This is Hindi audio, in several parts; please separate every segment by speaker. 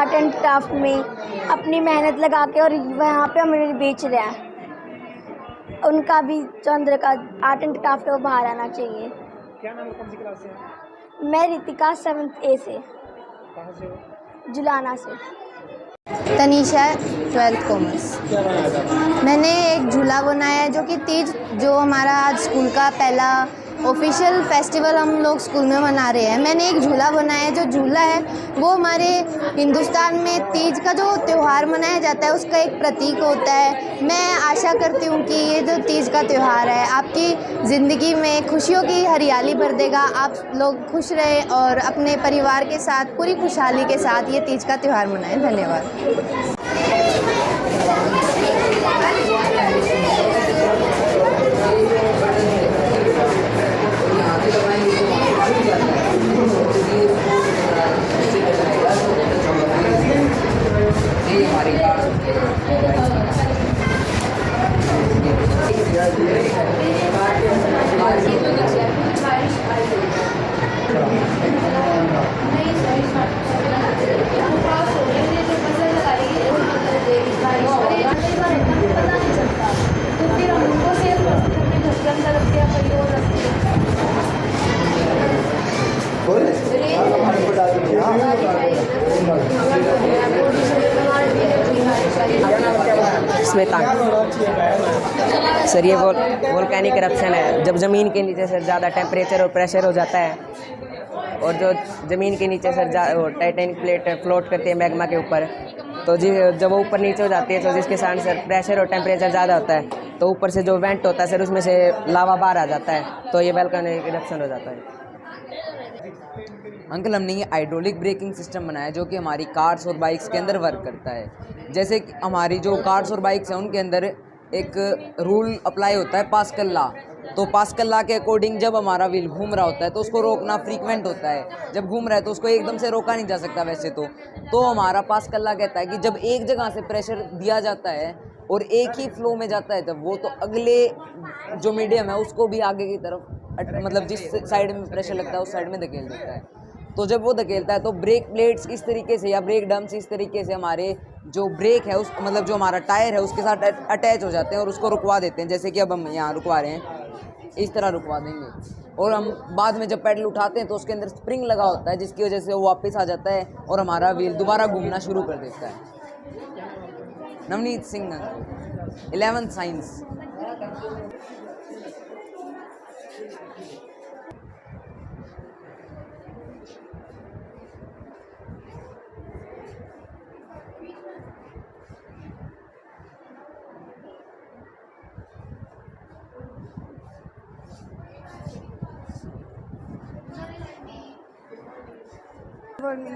Speaker 1: आर्ट एंड क्राफ्ट में अपनी मेहनत लगा के और वहाँ पे हमें बेच रहे हैं, उनका भी चंद्र का आर्ट एंड क्राफ्ट वो बाहर आना चाहिए।
Speaker 2: क्या नाम है, कौन सी क्लास से है?
Speaker 1: मैं रितिका 7th A से।
Speaker 2: कहाँ से हो?
Speaker 1: जुलाना से।
Speaker 3: Tanisha 12th commerce.
Speaker 2: क्या बनाया था?
Speaker 3: मैंने एक झूला बनाया है जो कि तीज, जो हमारा आज स्कूल का पहला ऑफिशियल फेस्टिवल हम लोग स्कूल में मना रहे हैं। मैंने एक झूला बनाया है, जो झूला है वो हमारे हिंदुस्तान में तीज का जो त्यौहार मनाया जाता है उसका एक प्रतीक होता है। मैं आशा करती हूँ कि ये जो तीज का त्यौहार है आपकी ज़िंदगी में खुशियों की हरियाली भर देगा, आप लोग खुश रहे और अपने परिवार के साथ पूरी खुशहाली के साथ ये तीज का त्यौहार मनाएं। धन्यवाद।
Speaker 4: सर ये वोल्केनिक करप्शन है। जब ज़मीन के नीचे से ज़्यादा टेम्परेचर और प्रेशर हो जाता है और जो ज़मीन के नीचे से टाइटेनिक प्लेट फ्लोट करती है मैग्मा के ऊपर, तो जब वो ऊपर नीचे हो जाती है तो जिसके कारण सर प्रेशर और टेम्परेचर ज़्यादा होता है तो ऊपर से जो वेंट होता है सर उसमें से लावा बाहर आ जाता है, तो ये वोल्केनिक करप्शन हो जाता है।
Speaker 5: अंकल, हमने ये हाइड्रोलिक ब्रेकिंग सिस्टम बनाया है जो कि हमारी कार्स और बाइक्स के अंदर वर्क करता है। जैसे कि हमारी जो कार्स और बाइक्स हैं उनके अंदर एक रूल अप्लाई होता है, पास्कल लॉ। तो पास्कल लॉ के अकॉर्डिंग जब हमारा व्हील घूम रहा होता है तो उसको रोकना फ्रीक्वेंट होता है। जब घूम रहा है तो उसको एकदम से रोका नहीं जा सकता वैसे तो हमारा पास्कल लॉ कहता है कि जब एक जगह से प्रेशर दिया जाता है और एक ही फ्लो में जाता है जब वो, तो अगले जो मीडियम है उसको भी आगे की तरफ मतलब जिस साइड में प्रेशर लगता है उस साइड में धकेल देता है। तो जब वो धकेलता है तो ब्रेक प्लेट्स इस तरीके से या ब्रेक डम्स इस तरीके से हमारे जो ब्रेक है उस मतलब जो हमारा टायर है उसके साथ अटैच हो जाते हैं और उसको रुकवा देते हैं। जैसे कि अब हम यहाँ रुकवा रहे हैं, इस तरह रुकवा देंगे। और हम बाद में जब पेडल उठाते हैं तो उसके अंदर स्प्रिंग लगा होता है जिसकी वजह से वो वापस आ जाता है और हमारा व्हील दोबारा घूमना शुरू कर देता है। Navneet Singh, 11th science.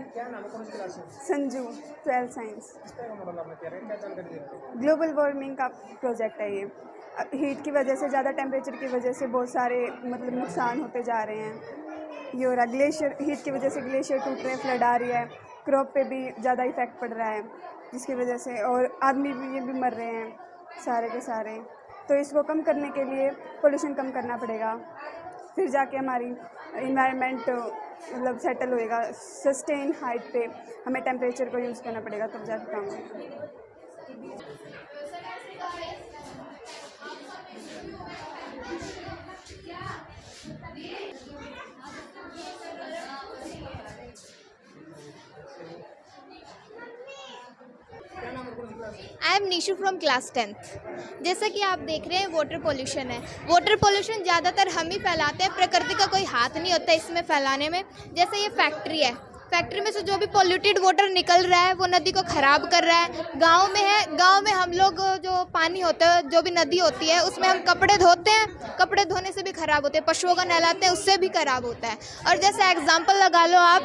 Speaker 2: क्या नाम है, कौन सी क्लास से?
Speaker 6: Sanju 12th science.
Speaker 2: किस तरह का मॉडल आपने तैयार किया, क्या जानकारी दे रहे हैं?
Speaker 6: ग्लोबल वार्मिंग का प्रोजेक्ट है ये। हीट की वजह से, ज़्यादा टेम्परेचर की वजह से बहुत सारे मतलब नुकसान होते जा रहे हैं। ये हो रहा, ग्लेशियर हीट की वजह से ग्लेशियर टूट रहे हैं, फ्लड आ रही है, क्रॉप पे भी ज़्यादा इफेक्ट पड़ रहा है जिसकी वजह से, और आदमी भी ये भी मर रहे हैं सारे के सारे। तो इसको कम करने के लिए पोल्यूशन कम करना पड़ेगा, फिर जाके हमारी इन्वायरमेंट मतलब सेटल होएगा। सस्टेन हाइट पे हमें टेम्परेचर को यूज़ करना पड़ेगा तब जाके काम होगा।
Speaker 7: I am Nishu from class 10th। जैसा कि आप देख रहे हैं वाटर पोल्यूशन है। वाटर पोल्यूशन ज़्यादातर हम ही फैलाते हैं, प्रकृति का कोई हाथ नहीं होता इसमें फैलाने में। जैसे ये फैक्ट्री है, फैक्ट्री में से जो भी पॉल्यूटेड वाटर निकल रहा है वो नदी को ख़राब कर रहा है। गांव में है, गांव में हम लोग जो पानी होता है, जो भी नदी होती है उसमें हम कपड़े धोते हैं, कपड़े धोने से भी ख़राब होते हैं, पशुओं का नहलाते हैं उससे भी ख़राब होता है। और जैसे एग्जांपल लगा लो आप,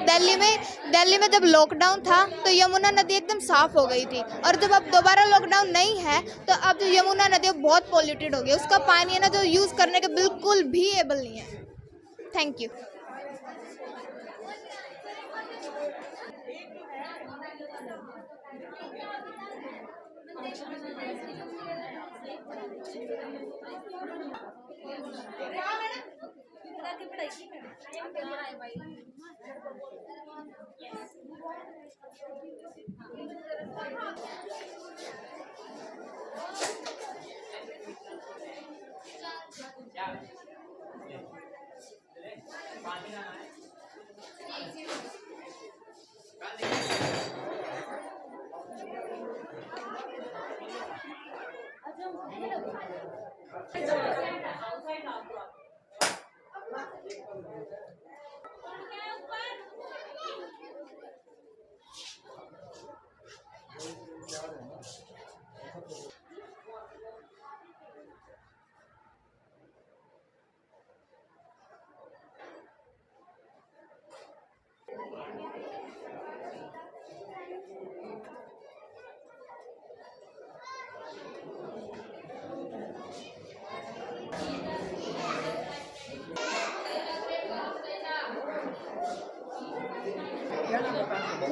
Speaker 7: दिल्ली में जब लॉकडाउन था तो यमुना नदी एकदम साफ़ हो गई थी, और जब अब दोबारा लॉकडाउन नहीं है तो अब जो यमुना नदी बहुत पॉल्यूटेड हो गई, उसका पानी है ना जो यूज़ करने के बिल्कुल भी एबल नहीं है। Thank you.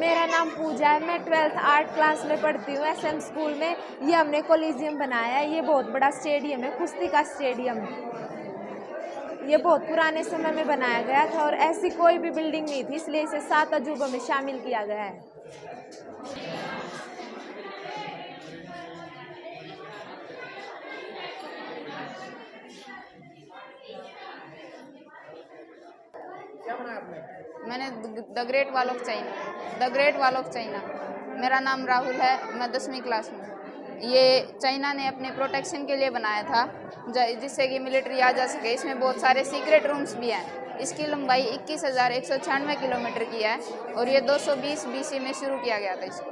Speaker 8: मेरा नाम पूजा है। मैं 12th आर्ट क्लास में पढ़ती हूँ SM स्कूल में। ये हमने कोलिजियम बनाया है। ये बहुत बड़ा स्टेडियम है, कुश्ती का स्टेडियम। ये बहुत पुराने समय में बनाया गया था और ऐसी कोई भी बिल्डिंग नहीं थी, इसलिए इसे 7 अजूबों में शामिल किया गया है।
Speaker 2: क्या बनाया आपने?
Speaker 9: मैंने the great wall of China. मेरा नाम राहुल है, मैं 10वीं क्लास में। ये चाइना ने अपने प्रोटेक्शन के लिए बनाया था, जिससे कि मिलिट्री आ जा सके। इसमें बहुत सारे सीक्रेट रूम्स भी हैं। इसकी लंबाई 21,196 किलोमीटर की है और ये 220 BC में शुरू किया गया था इसको।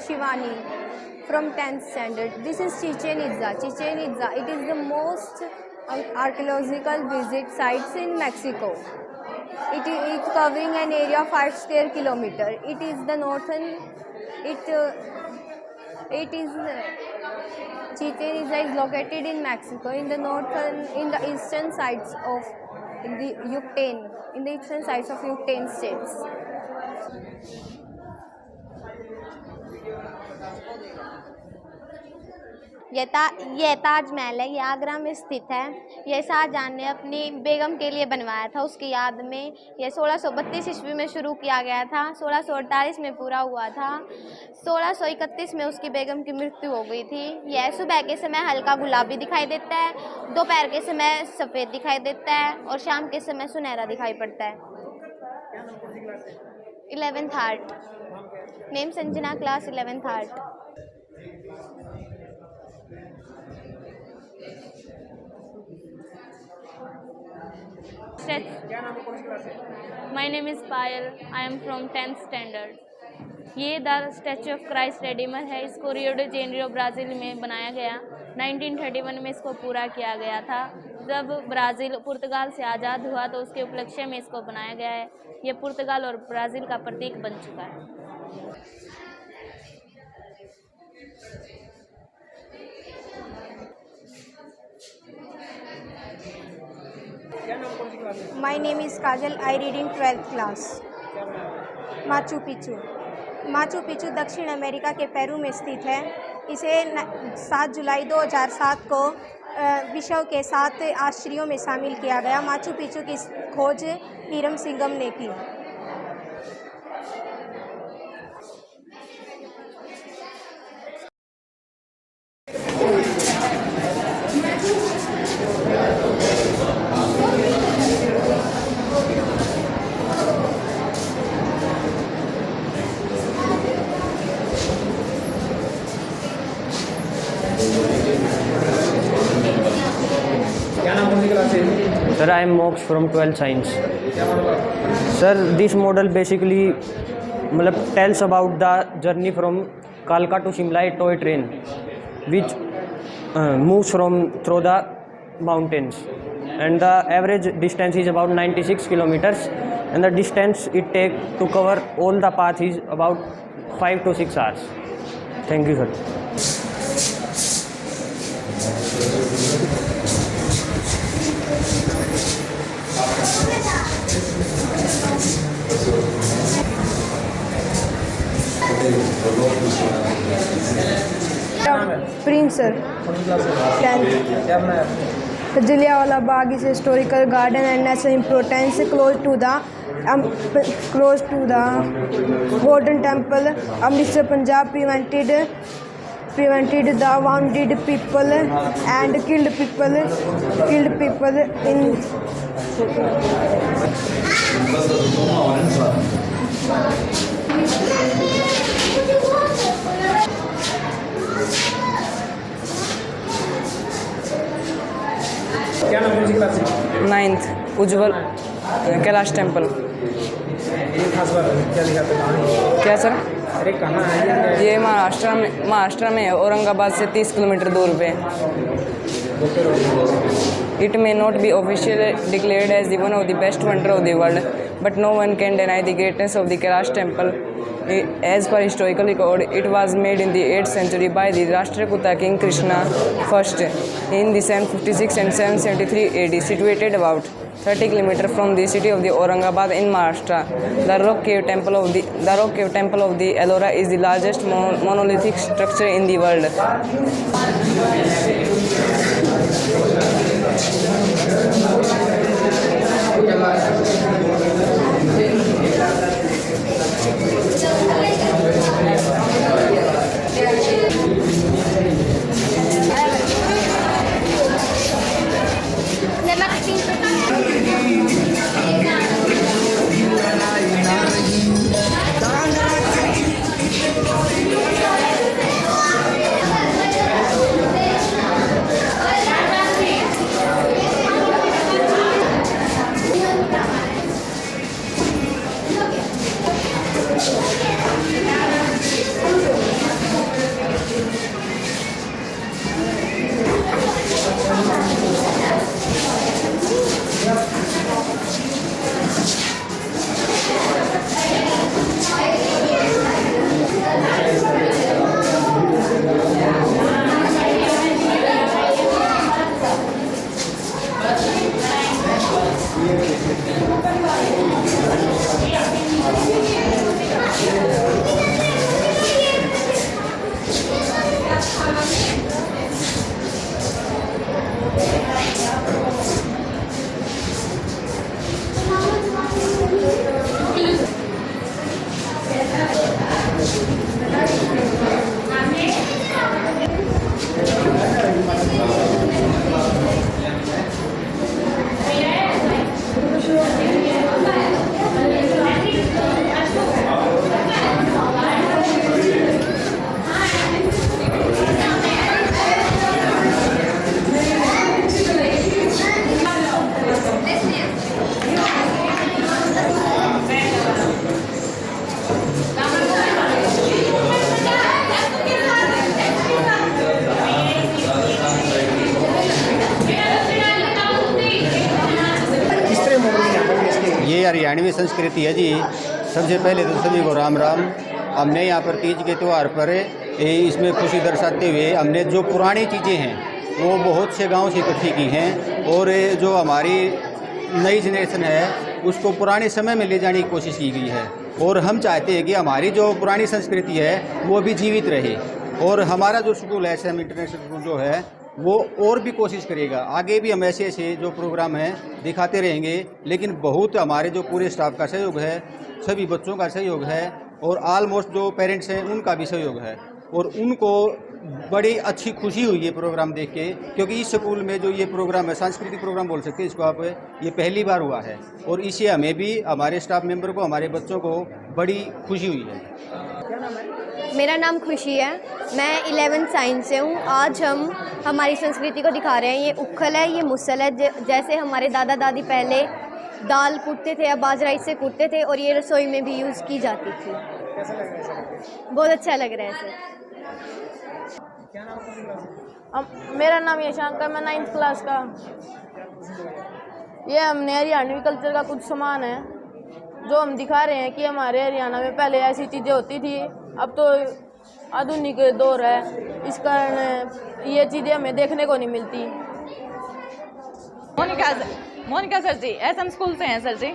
Speaker 8: Shivani from 10th standard. This is Chichen Itza. Chichen Itza, it is the most archaeological visit sites in Mexico. It is covering an area of 5 square kilometer. It is the northern. Chichen Itza is located in Mexico in the eastern sides of the Yucatan states.
Speaker 1: ये ताजमहल है। ये आगरा में स्थित है। ये शाहजहां ने अपनी बेगम के लिए बनवाया था, उसकी याद में। ये 1632 ईस्वी में शुरू किया गया था, 1648 में पूरा हुआ था। 1631 में उसकी बेगम की मृत्यु हो गई थी। यह सुबह के समय हल्का गुलाबी दिखाई देता है, दोपहर के समय सफ़ेद दिखाई देता है और शाम के समय सुनहरा दिखाई पड़ता है। 11th art. Name Sanjana, class 11th art.
Speaker 2: क्या नाम है, कौन सी क्लास है?
Speaker 10: My name is Payal. I am from 10th standard. ये द स्टैचू ऑफ क्राइस्ट रेडीमर है। इसको रियो डी जेनेरियो ब्राज़ील में बनाया गया। 1931 में इसको पूरा किया गया था। जब ब्राज़ील पुर्तगाल से आज़ाद हुआ तो उसके उपलक्ष्य में इसको बनाया गया है। ये पुर्तगाल और ब्राज़ील का प्रतीक बन चुका है।
Speaker 2: क्या नाम, कौन सी क्लास है?
Speaker 8: My name is Kajal. I read in 12th class.
Speaker 2: क्या बनाया?
Speaker 8: Machu Picchu. माचू पिचू दक्षिण अमेरिका के पेरू में स्थित है। इसे 7 जुलाई 2007 को विश्व के 7 आश्चर्यों में शामिल किया गया। माचू पिचू की खोज हीरम सिंगम ने की।
Speaker 2: क्या नाम, कौन सी क्लास है?
Speaker 11: Sir, I am Mox from 12th Science. Sir, this model basically tells about the journey from Kalka to Shimla, a toy train which moves through the mountains, and the average distance is about 96 kilometers, and the distance it takes to cover all the path is about 5 to 6 hours. Thank you, sir.
Speaker 6: Prince sir.
Speaker 2: कौन सी क्लास है?
Speaker 6: 10th।
Speaker 2: क्या बनाया आपने?
Speaker 6: Jallianwala Bagh is a historical garden and national importance close to the Golden Temple. Amritsar, Punjab prevented the wounded people and killed people in
Speaker 2: क्या नाम कौन सी क्लास है?
Speaker 4: 9th उज्जवल कैलाश टेम्पल।
Speaker 2: ये खास बात है, क्या दिखाते हैं?
Speaker 4: क्या सर?
Speaker 2: अरे कहाँ है
Speaker 4: ये महाराष्ट्र में है, औरंगाबाद से 30 किलोमीटर दूर पे। It may not be officially declared as the one of the best wonder of the world, but no one can deny the greatness of the Kailash temple. As per historical record, it was made in the 8th century by the Rashtrakuta King Krishna I in the 756 and 773 AD, situated about 30 km from the city of the Aurangabad in Maharashtra. The rock cave temple of the Ellora is the largest monolithic structure in the world.
Speaker 12: ये हरियाणवी संस्कृति है जी। सबसे पहले तो सभी को राम राम। हमने यहाँ पर तीज के त्यौहार पर इसमें खुशी दर्शाते हुए हमने जो पुरानी चीज़ें हैं वो बहुत से गांव से इकट्ठी की हैं और जो हमारी नई जनरेशन है उसको पुराने समय में ले जाने की कोशिश की गई है। और हम चाहते हैं कि हमारी जो पुरानी संस्कृति है वो भी जीवित रहे। और हमारा जो स्कूल है SM इंटरनेशनल स्कूल जो है वो और भी कोशिश करेगा। आगे भी हम ऐसे ऐसे जो प्रोग्राम हैं दिखाते रहेंगे। लेकिन बहुत हमारे जो पूरे स्टाफ का सहयोग है, सभी बच्चों का सहयोग है और ऑलमोस्ट जो पेरेंट्स हैं उनका भी सहयोग है। और उनको बड़ी अच्छी खुशी हुई ये प्रोग्राम देख के, क्योंकि इस स्कूल में जो ये प्रोग्राम है, सांस्कृतिक प्रोग्राम बोल सकते हैं इसको आप, ये पहली बार हुआ है। और इससे हमें भी, हमारे स्टाफ मेंबर को, हमारे बच्चों को बड़ी खुशी हुई है।
Speaker 1: मेरा नाम खुशी है, मैं 11th साइंस से हूँ। आज हम हमारी संस्कृति को दिखा रहे हैं। ये उखल है, ये मुसल है। जैसे हमारे दादा दादी पहले दाल कूटते थे या बाजरा इससे कूटते थे और ये रसोई में भी यूज़ की जाती थी।
Speaker 2: कैसा लग रहा है?
Speaker 1: बहुत अच्छा लग रहा है सर।
Speaker 2: क्या नाम कौन सी क्लास है?
Speaker 8: मेरा नाम यशांक है, मैं 9th क्लास का। ये हमने हरियाणवी कल्चर का कुछ सामान है जो हम दिखा रहे हैं कि हमारे हरियाणा में पहले ऐसी चीज़ें होती थी, अब तो आधुनिक दौर है, इस कारण ये चीज़ें हमें देखने को नहीं मिलती।
Speaker 13: मोनिका सर जी SM स्कूल से हैं सर जी।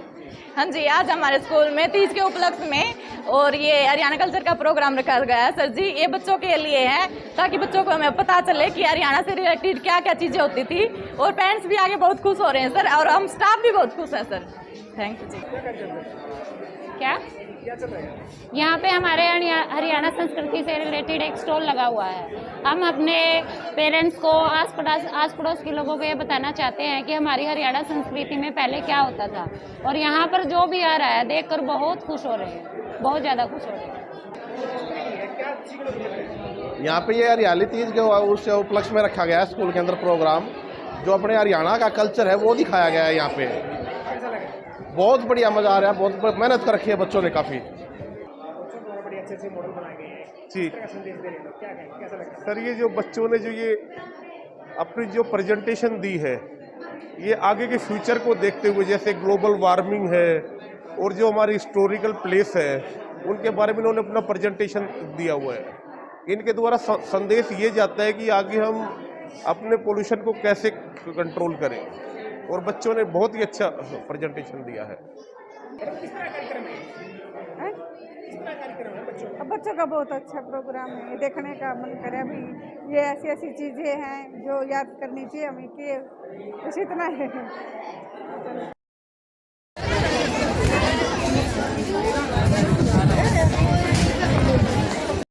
Speaker 13: हाँ जी, आज हमारे स्कूल में तीज के उपलक्ष्य में और ये हरियाणा कल्चर का प्रोग्राम रखा गया है सर जी। ये बच्चों के लिए है ताकि बच्चों को हमें पता चले कि हरियाणा से रिलेटेड क्या क्या चीज़ें होती थी, और पेरेंट्स भी आगे बहुत खुश हो रहे हैं सर, और हम स्टाफ भी बहुत खुश हैं सर। थैंक यू जी।
Speaker 10: क्या यहाँ पे हमारे हरियाणा संस्कृति से रिलेटेड एक स्टॉल लगा हुआ है। हम अपने पेरेंट्स को, आस पड़ोस के लोगों को ये बताना चाहते हैं कि हमारी हरियाणा संस्कृति में पहले क्या होता था, और यहाँ पर जो भी आ रहा है देखकर बहुत खुश हो रहे हैं, बहुत ज़्यादा खुश हो रहे हैं।
Speaker 2: यहाँ पे ये हरियाली तीज जो उस उपलक्ष्य में रखा गया है स्कूल के अंदर प्रोग्राम, जो अपने हरियाणा का कल्चर है वो दिखाया गया है यहाँ पे। बहुत बढ़िया मजा आ रहा है, बहुत मेहनत कर रखी है बच्चों ने काफ़ी।
Speaker 14: जी सर, ये जो बच्चों ने जो ये अपनी जो प्रेजेंटेशन दी है, ये आगे के फ्यूचर को देखते हुए, जैसे ग्लोबल वार्मिंग है और जो हमारी हिस्टोरिकल प्लेस है उनके बारे में इन्होंने अपना प्रेजेंटेशन दिया हुआ है। इनके द्वारा संदेश ये जाता है कि आगे हम अपने पोल्यूशन को कैसे कंट्रोल करें, और बच्चों ने बहुत ही अच्छा प्रेजेंटेशन दिया है।
Speaker 6: बच्चों का बहुत अच्छा प्रोग्राम है, देखने का मन करे। अभी ये ऐसी ऐसी चीज़ें हैं जो याद करनी चाहिए हमें, कि बस इतना है।